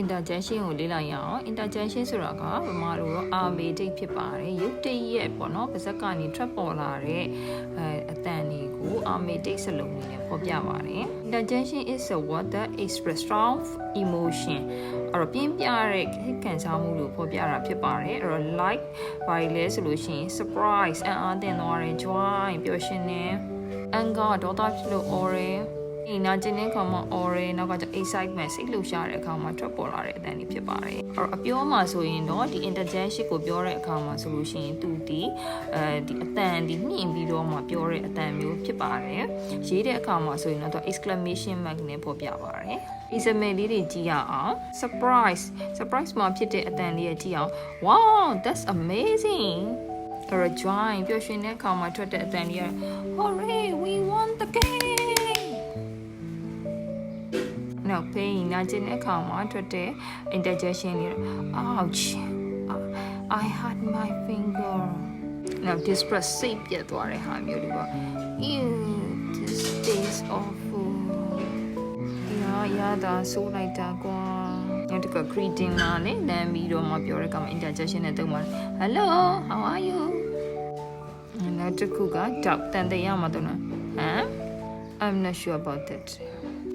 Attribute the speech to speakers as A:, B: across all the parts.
A: interjection ကိုလေ့လာရအောင် interjection ဆိုတာကဗမာလိုတော့အာမေတိတ်ဖြစ်ပါတယ်ရုပ်တရက်ပေါ့နော်ပါဇက်ကနေထွက်ပေါ်လာတဲ့အတန်တွေကိုအာမေတိတ်စလုံးတွေနဲ့ဖော်ပြပါတယ် interjection is a word that express strong emotion အဲ့တော့ပြင်းပြတဲ့ခံစားမှုလို့ဖော်ပြတာဖြစ်ပါတယ်အဲ့တော့ like ဘာလဲဆိုလို့ရှိရင် surprise အံ့အားသင့်သွားတယ် joy ပျော်ရွှင်တယ် anger ဒေါသဖြစ်လို့ oralနာကျင်တဲ့အခါမှာ oral နောက်ကကျ excitement စိတ်လှုပ်ရှားတဲ့အခါမှာထွက်ပေါ်လာတဲ့အတန်တွေဖြစ်ပါတယ်အဲ့တော့အပြောမှာဆိုရင်တော့ဒီ interjection ကိုပြောတဲ့အခါမှာဆိုလို့ရှိရင်သူဒီအတန်ဒီနှင်ပြီးတော့မှပြောတဲ့အတန်မျိုးဖြစ်ပါတယ်ရေးတဲ့အခါမှာဆိုရင်တော့ exclamation mark နဲ့ပေါ်ပြပါတယ် example လေးတွေကြည့်ရအောင် surprise မှာဖြစ်တဲ့အတန်လေးကြည့်အောင် wow that's amazing or a joy ပျော်ရွှင်တဲ့အခါမှာထွက်တဲ့အတန်လေး hooray we won the game now pain နာကျင်တဲ့အခါမှာထွက်တဲ့ interjection တွေ ouch I hurt my finger now distress စိတ်ပြတ်သွားတဲ့ဟာမျိုးတွေပေါ့ ew this tastes awful ရတာဆိုးလိုက်တာကွာနောက်တစ်ခါ greeting လာလေလမ်းပြီးတော့မှပြောတဲ့ကောင် interjection နဲ့တုံးပါ hello how are you နောက်တစ်ခုက doubt တန်တရားမှာတော့ဟမ် I'm not sure about that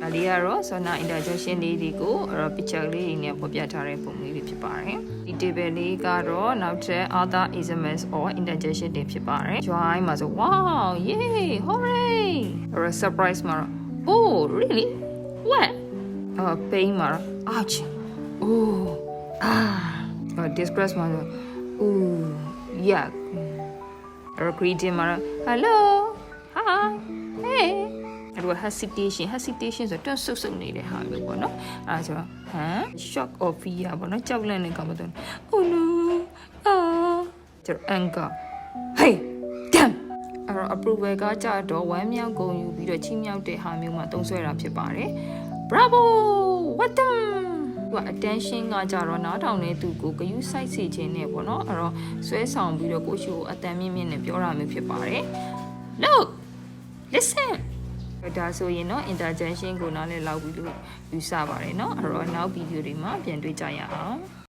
A: ဒါလေးကတော့ဆိုတော့ interjection လေးတွေကို picture လေးတွေနဲ့ပေါ်ပြထားတဲ့ပုံလေးတွေဖြစ်ပါတယ်ဒီ table လေးကတော့နောက်ထပ် other examples or interjection တွေဖြစ်ပါတယ် joy မှာဆို wow yay hooray or surprise မှာ oh really what pain မှာ ouch oh distress မှာ ooh yuck or greeting မှာ hello hi heyအဲ့တော့ hesitation ဆိုတော့ဆုပ်နေတဲ့ဟာမျိုးပေါ့နော်အဲ့ဒါဆိုတော့shock or fear ပေါ့နော်ကြောက်လန့်နေကောင်ပေါ့တော့ oh no ကျတော့ anger hey damn အဲ့တော့ approval ကကြတော့ဝမ်းမြောက်ဂုဏ်ယူပြီးတော့ချီးမြှောက်တဲ့ဟာမျိုးမှာသုံးစွဲတာဖြစ်ပါတယ် bravo what the သူက attention ကကြတော့နားထောင်နေသူကိုဂရုစိုက်စေခြင်းနဲ့ပေါ့နော်အဲ့တော့ဆွဲဆောင်ပြီးတော့ကိုရှိကိုအတန်မြင့်မြင့်နဲ့ပြောတာမျိုးဖြစ်ပါတယ် look listenဒါဆိုရင်เนาะ interjection ကိုနားလည်လောက်ပြီးလို့ယူဆပါတယ်เนาะအဲ့တော့နောက်ဗီဒီယိုတွေမှာပြန်တွေ့ကြရအောင်